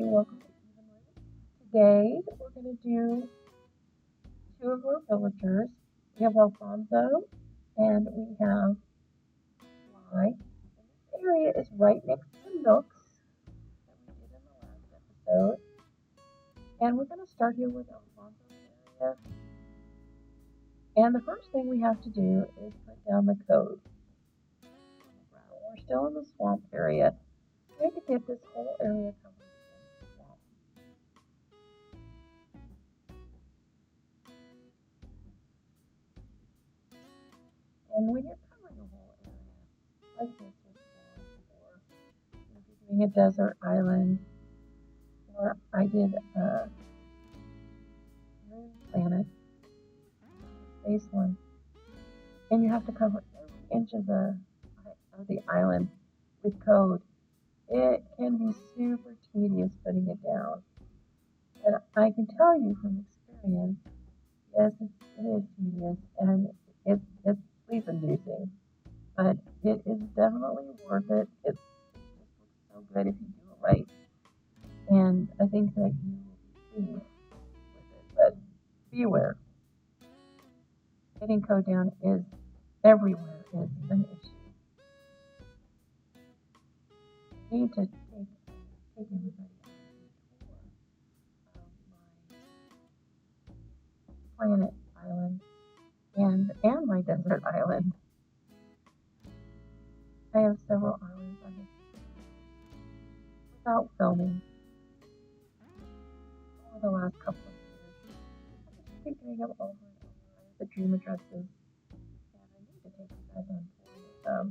Welcome to Ebonroot. Today we're going to do two of our villagers. We have Alfonso and we have awry. This area is right next to Nooks that we did in the last episode. And we're going to start here with Alfonso's area. And the first thing we have to do is put down the code. We're still in the swamp area. We have to get this whole area covered. And when you're covering a whole area like this with swamp, or if you're doing a desert island, or I did a moon planet, space one, and you have to cover every inch of the island with code, it can be super tedious putting it down. And I can tell you from experience, yes, it is tedious and it's sleep-inducing, but it is definitely worth it. It just looks so good if you do it right. And I think that you will be pleased with it, but be aware. Getting code down is everywhere is an issue. I need to take everybody on a tour of my planet island and my desert island. I have several islands on it without filming over the last couple of years. I just keep doing them over and over. The dream addresses, and I need to take you guys on tour with them.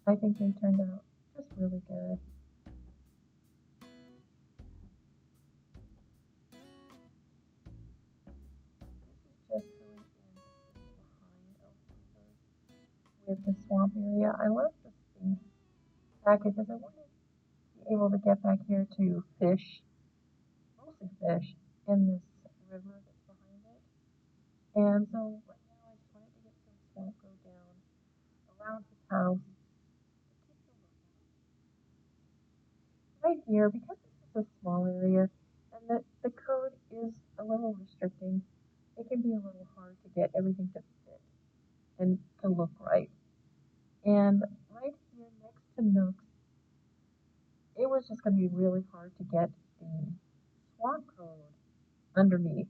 I think they turned out just really good. This is just going in behind with the swamp area. I left the space back because I wanted to be able to get back here to fish, mostly fish, in this river that's behind it. And so right now I just wanted to get some swamp go down around his house. Right here, because this is a small area and the code is a little restricting, it can be a little hard to get everything to fit and to look right. And right here next to Nooks, it was just going to be really hard to get the swamp code underneath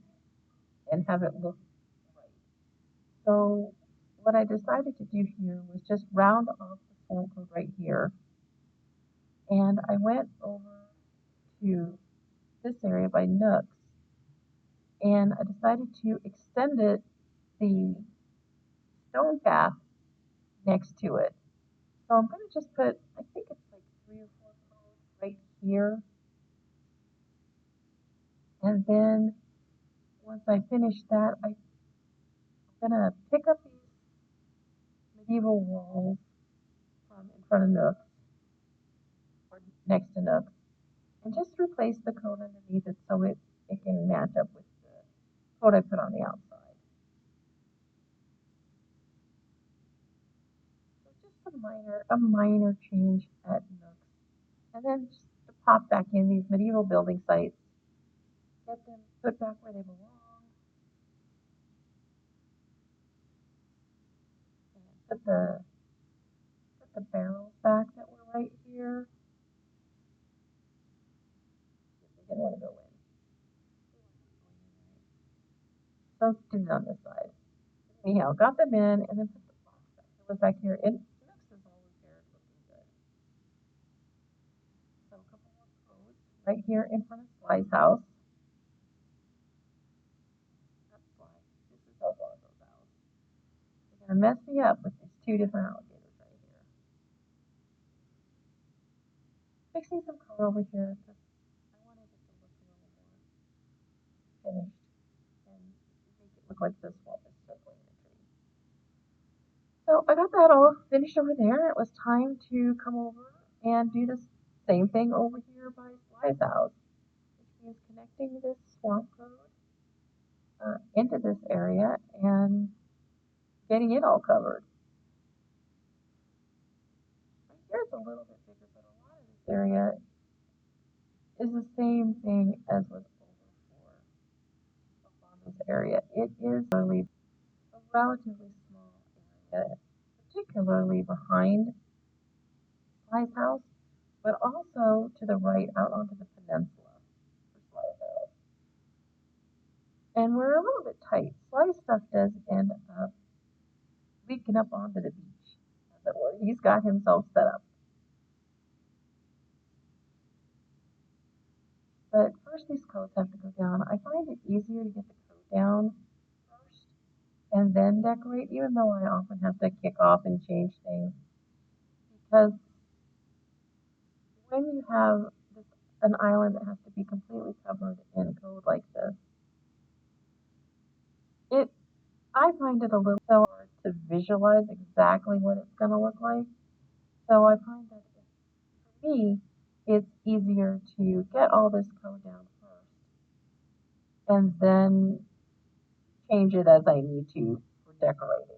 and have it look right. So what I decided to do here was just round off the swamp code right here. And I went over to this area by Nooks, and I decided to extend it, the stone path next to it. So I'm going to just put, I think it's like 3 or 4 codes right here. And then once I finish that, I'm going to pick up these medieval walls from in front of Nooks, or next to Nooks, and just replace the code underneath it so it can match up with the code I put on the outside. So just a minor change at Nooks. And then just to pop back in these medieval building sites, get them put back where they belong, and put the barrels back that were right here. They didn't want to go in. So let's do it on this side. Anyhow, got them in and then put the box back. It was back here. And Nooks is always there looking good. So a couple more codes right here in front of Sly's house. Not Sly. This is Alfonso's house. They're going to mess me up with these 2 different alligators right here. Fixing some color over here because I wanted it to look a little more finished and make it look like this swamp is circling the tree. So I got that all finished over there. It was time to come over and do the same thing over here by Sly's house, which means connecting this swamp code into this area and getting it all covered. Right here is a little bit bigger, but a lot of this area is the same thing as what's over for this area. It is really a relatively small area, particularly behind Sly's house, but also to the right out onto the peninsula for Sly's house. And we're a little bit tight. Sly's stuff does end up leaking up onto the beach, as it were. He's got himself set up. But first these coats have to go down. I find it easier to get the coat down first and then decorate, even though I often have to kick off and change things. Because when you have an island that has to be completely covered in code like this, I find it a little hard to visualize exactly what it's going to look like. So I find that for me, it's easier to get all this code down first and then change it as I need to for decorating.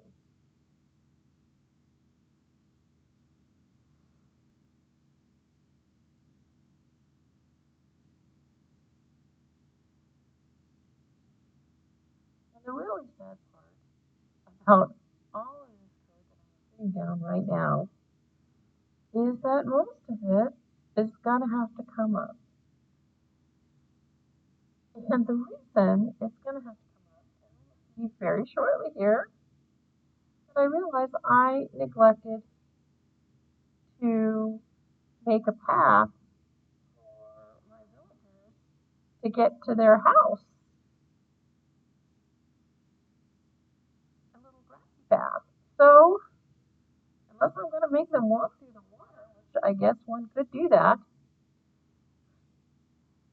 And the really sad part about all of this code that I'm putting down right now is that most of it is going to have to come up. And the reason it's going to have to come up, and we'll see very shortly here, that I realized I neglected to make a path for my villagers to get to their house. A little grassy path. So, unless I'm going to make them walk through the water, which I guess one could do that,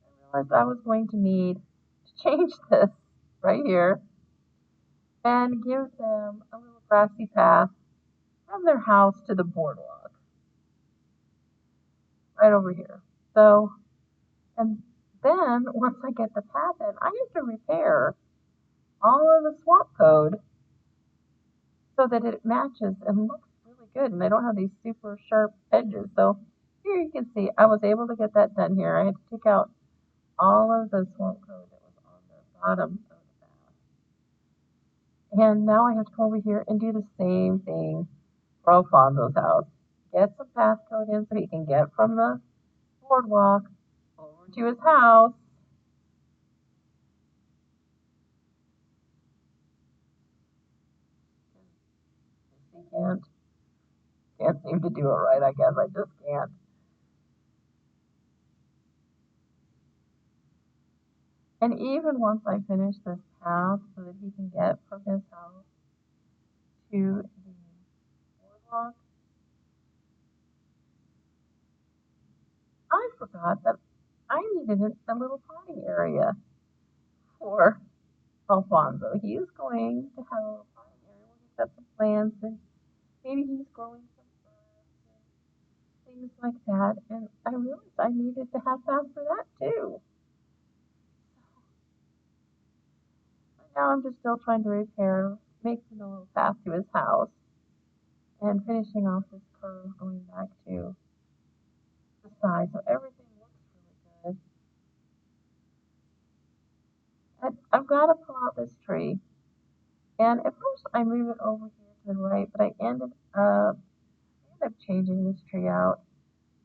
I realized I was going to need to change this right here and give them a little grassy path from their house to the boardwalk. Right over here. So, and then once I get the path in, I have to repair all of the swamp code so that it matches and looks really good and they don't have these super sharp edges. So here you can see I was able to get that done here. I had to take out all of the swamp code that was on the bottom of the path. And now I have to come over here and do the same thing for Alfonso's house. Get some path code in so he can get from the boardwalk over to his house. He can't seem to do it right, I guess. I just can't. And even once I finish this path so that he can get from his house to the boardwalk, I forgot that I needed a little potting area for Alfonso. He is going to have a little potting area where he's got some plants and maybe he's growing some herbs and things like that. And I realized I needed to have path for that too. Right now I'm just still trying to repair, making a little path to his house and finishing off this curve going back to the side. So everything looks really good. I've got to pull out this tree. And at first I move it over here to the right, but I ended up changing this tree out.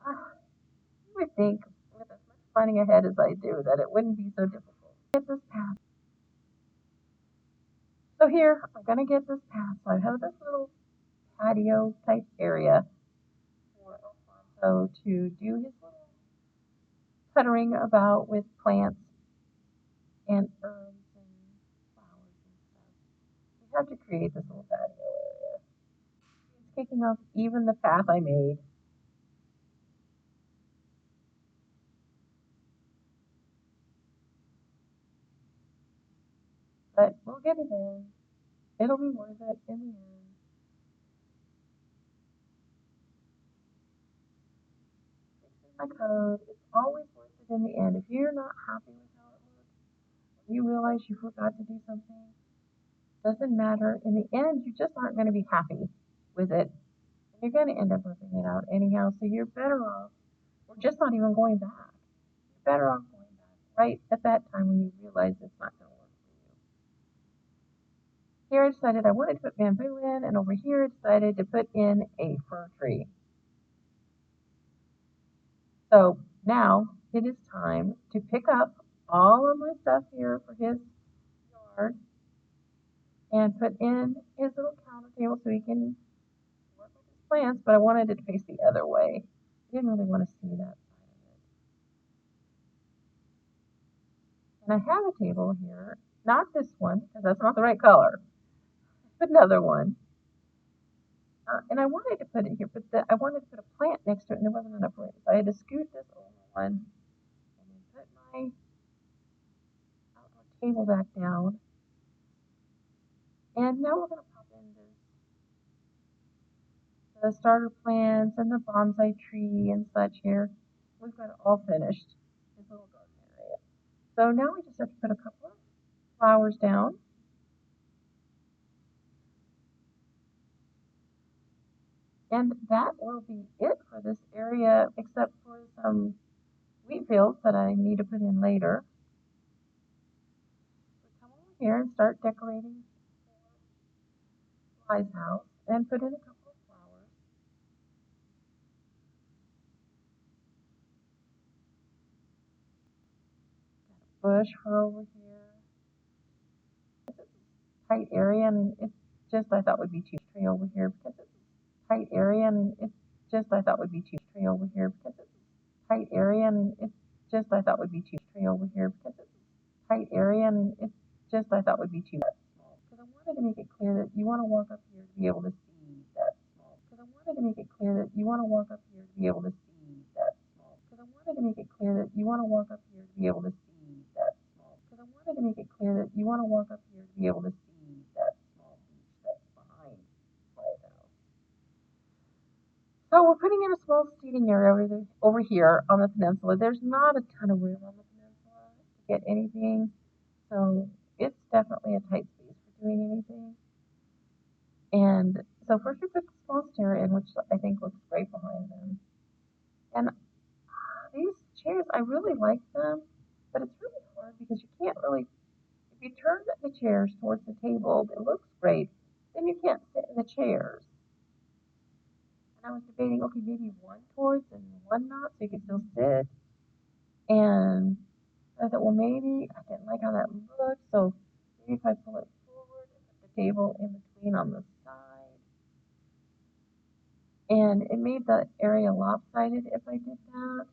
You would think with as much planning ahead as I do that it wouldn't be so difficult. Get this path. So here, I'm going to get this path. So I have this little patio type area for Alfonso to do his little puttering about with plants and herbs and flowers and stuff. We have to create this little patio area. It's kicking off even the path I made. But we'll get it in. It'll be worth it in the end. Fixing my code, it's always worth it in the end. If you're not happy with how it looks, you realize you forgot to do something, doesn't matter. In the end, you just aren't going to be happy with it. And you're going to end up ripping it out anyhow, so you're better off, or just not even going back. better off going back right at that time when you realize it's not going to work for you. Here I decided I wanted to put bamboo in, and over here I decided to put in a fir tree. So now it is time to pick up all of my stuff here for his yard and put in his little counter table so he can work with his plants, but I wanted it to face the other way. I didn't really want to see that side of it. And I have a table here, not this one, because that's not the right color, but another one. And I wanted to put it here, but I wanted to put a plant next to it, and there wasn't enough room. So I had to scoot this old one and then put my outdoor table back down. And now we're going to pop in the starter plants and the bonsai tree and such here. We've got it all finished, this little garden area. So now we just have to put a couple of flowers down. And that will be it for this area, except for some wheat fields that I need to put in later. We come over here and start decorating Fly's house and put in a couple of flowers. Got a bush for over here. It's a tight area, and it's just I thought would be too tree over here because it's a tight area, and it's just I thought would be too tree over here because it's a tight area, and it's just I thought would be too tree over here because it's a tight area, and it's just I thought would be too small. Because I wanted to make it clear that you want to walk up here to be able to see that small. Because I wanted to make it clear that you want to walk up here to be able to see that small. Because I wanted to make it clear that you want to walk up here to be able to see that small. Because I wanted to make it clear that you want to walk up here to be able to see that small beach that's behind Fly's house. So we're putting in a small seating area over here on the peninsula. There's not a ton of room on the peninsula to get anything, so it's definitely a tight space for doing anything. And so first we put the small stair in, which I think looks great behind them. And these chairs, I really like them, but it's really hard because you can't really, if you turn the chairs towards the table, it looks great, then you can't sit in the chairs. And I was debating, okay, maybe one towards and one not, so you can still sit. And I thought, well, maybe I didn't like how that looked, so maybe if I pull it forward and put the table in between on the side. And it made the area lopsided if I did that.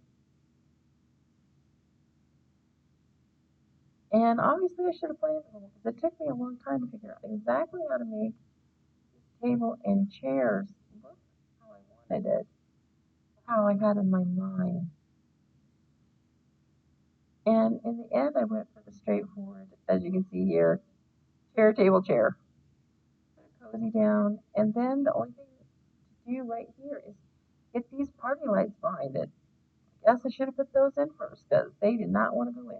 And obviously I should have planned a little because it took me a long time to figure out exactly how to make this table and chairs look how I wanted it, how I had in my mind. And in the end, I went for the straightforward, as you can see here, chair, table, chair. Put a cozy down, and then the only thing to do right here is get these party lights behind it. I guess I should have put those in first because they did not want to go in.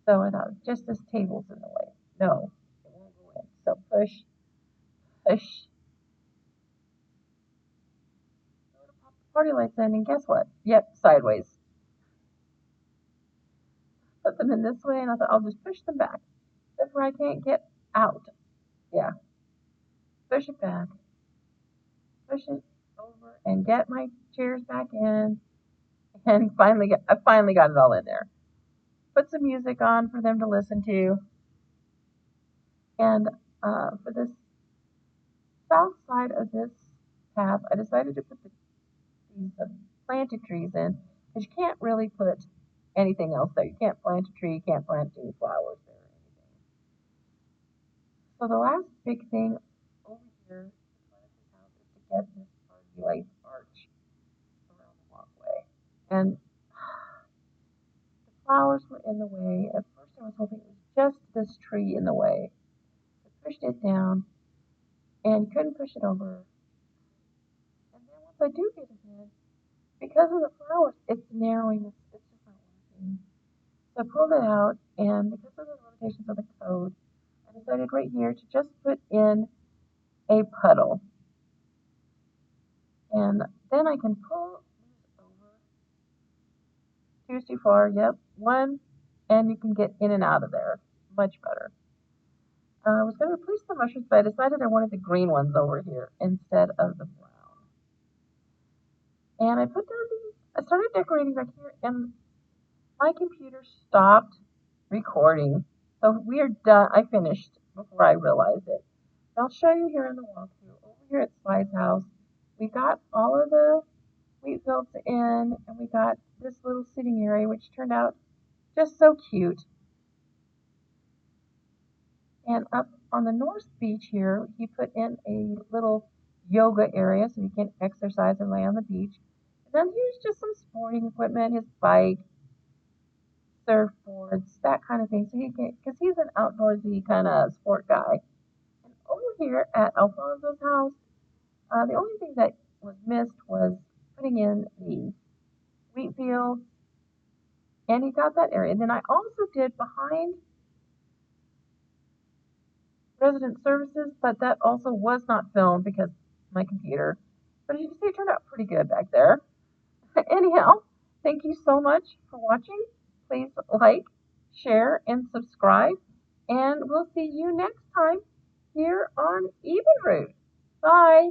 So I thought, just this table's in the way. No, it won't go in. So push, push. So to pop the party lights in, and guess what? Yep, sideways. Put them in this way, and I thought, I'll just push them back. That's where I can't get out. Yeah. Push it back. Push it over, and get my chairs back in. And I finally got it all in there. Put some music on for them to listen to. And for this south side of this path, I decided to put these planted trees in because you can't really put anything else there. You can't plant a tree, you can't plant any flowers there or anything. So the last big thing over here in front of this house is to get this party light arch around the walkway. And the flowers were in the way. At first I was hoping it was just this tree in the way. I pushed it down and couldn't push it over. And then once I do get it in, because of the flowers, it's narrowing, it's just not working. So I pulled it out, and because of the limitations of the code, I decided right here to just put in a puddle. And then I can pull these over 2 is too far. Yep. 1, and you can get in and out of there. Much better. I was going to replace the mushrooms, but I decided I wanted the green ones over here instead of the brown. And I put down these, I started decorating back here, and my computer stopped recording. So we are done. I finished before I realized it. I'll show you here in the walkthrough. Over here at Sly's house, we got all of the wheat fields in, and we got this little sitting area, which turned out just so cute. And up on the North Beach here, he put in a little yoga area so he can exercise and lay on the beach. And then here's just some sporting equipment, his bike, surfboards, that kind of thing. So he can, because he's an outdoorsy kind of sport guy. And over here at Alfonso's house, the only thing that was missed was putting in the wheat field, and he got that area. And then I also did behind resident services, but that also was not filmed because my computer. But as you can see, it turned out pretty good back there. Anyhow, thank you so much for watching. Please like, share, and subscribe. And we'll see you next time here on Ebonroot. Bye.